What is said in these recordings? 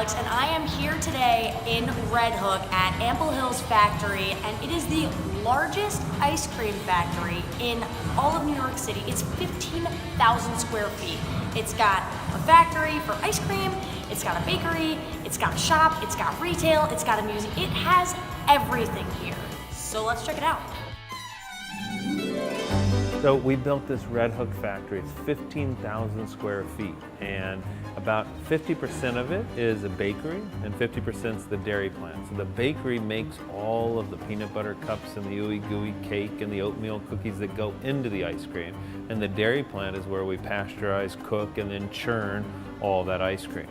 Alex, and I am here today in Red Hook at Ample Hills Factory, and it is the largest ice cream factory in all of New York City. It's 15,000 square feet. It's got a factory for ice cream, it's got a bakery, it's got a shop, it's got retail, it's got a museum. It has everything here. So let's check it out. So we built this Red Hook factory. It's 15,000 square feet, and about 50% of it is a bakery and 50% is the dairy plant. So the bakery makes all of the peanut butter cups and the ooey gooey cake and the oatmeal cookies that go into the ice cream. And the dairy plant is where we pasteurize, cook, and then churn all that ice cream.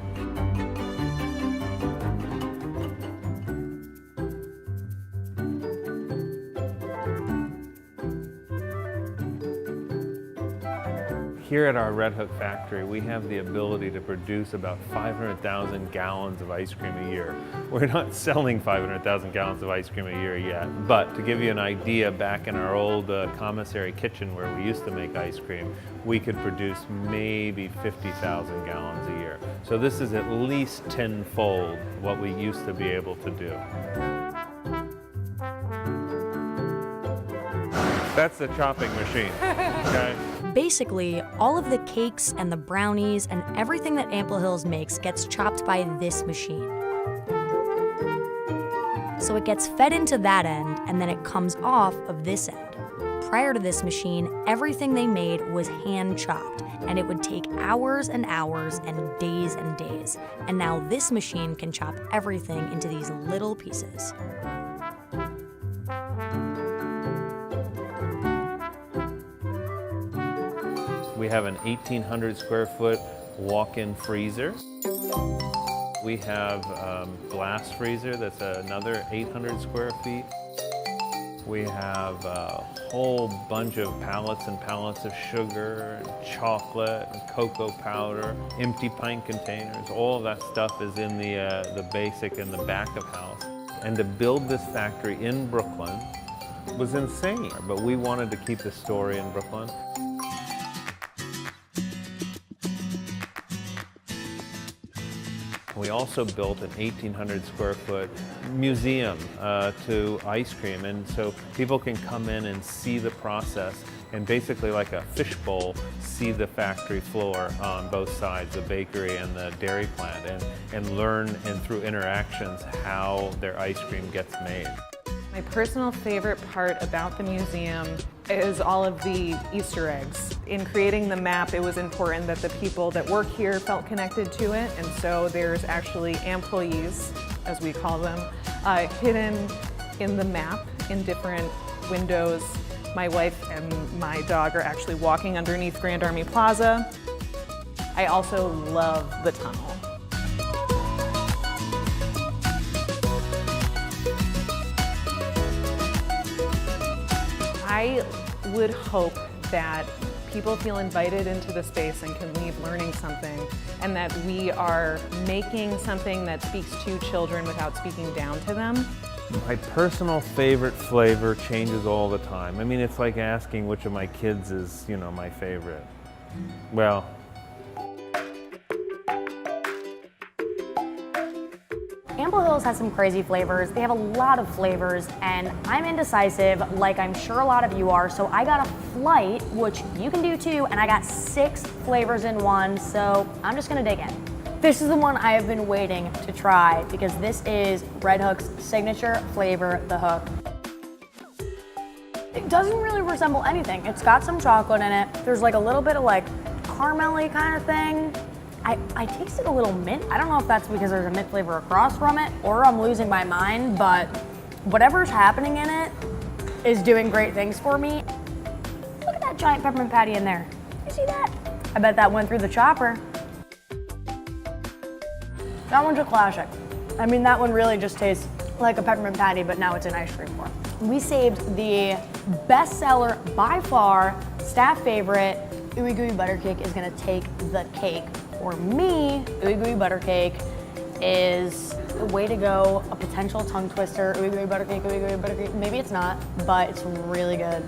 Here at our Red Hook factory, we have the ability to produce about 500,000 gallons of ice cream a year. We're not selling 500,000 gallons of ice cream a year yet, but to give you an idea, back in our old commissary kitchen where we used to make ice cream, we could produce maybe 50,000 gallons a year. So this is at least tenfold what we used to be able to do. That's the chopping machine, okay? Basically, all of the cakes and the brownies and everything that Ample Hills makes gets chopped by this machine. So it gets fed into that end, and then it comes off of this end. Prior to this machine, everything they made was hand chopped, and it would take hours and hours and days and days. And now this machine can chop everything into these little pieces. We have an 1,800 square foot walk-in freezer. We have a glass freezer that's another 800 square feet. We have a whole bunch of pallets and pallets of sugar, and chocolate, and cocoa powder, empty pint containers. All of that stuff is in the basic and the back of house. And to build this factory in Brooklyn was insane, but we wanted to keep the story in Brooklyn. We also built an 1,800 square foot museum to ice cream, and so people can come in and see the process and basically like a fishbowl see the factory floor on both sides, the bakery and the dairy plant, and learn and through interactions how their ice cream gets made. My personal favorite part about the museum is all of the Easter eggs. In creating the map, it was important that the people that work here felt connected to it, and so there's actually employees, as we call them, hidden in the map in different windows. My wife and my dog are actually walking underneath Grand Army Plaza. I also love the tunnel. I would hope that people feel invited into the space and can leave learning something, and that we are making something that speaks to children without speaking down to them. My personal favorite flavor changes all the time. I mean, it's like asking which of my kids is, my favorite. Well, Ample Hills has some crazy flavors. They have a lot of flavors, and I'm indecisive, like I'm sure a lot of you are, so I got a flight, which you can do too, and I got 6 flavors in one, so I'm just gonna dig in. This is the one I have been waiting to try, because this is Red Hook's signature flavor, the Hook. It doesn't really resemble anything. It's got some chocolate in it. There's like a little bit of like caramel-y kind of thing. I tasted a little mint. I don't know if that's because there's a mint flavor across from it or I'm losing my mind, but whatever's happening in it is doing great things for me. Look at that giant peppermint patty in there. You see that? I bet that went through the chopper. That one's a classic. I mean, that one really just tastes like a peppermint patty, but now it's in ice cream form. We saved the bestseller by far, staff favorite, ooey gooey butter cake is gonna take the cake. For me, ooey gooey butter cake is the way to go, a potential tongue twister. Ooey gooey butter cake, ooey gooey butter cake. Maybe it's not, but it's really good.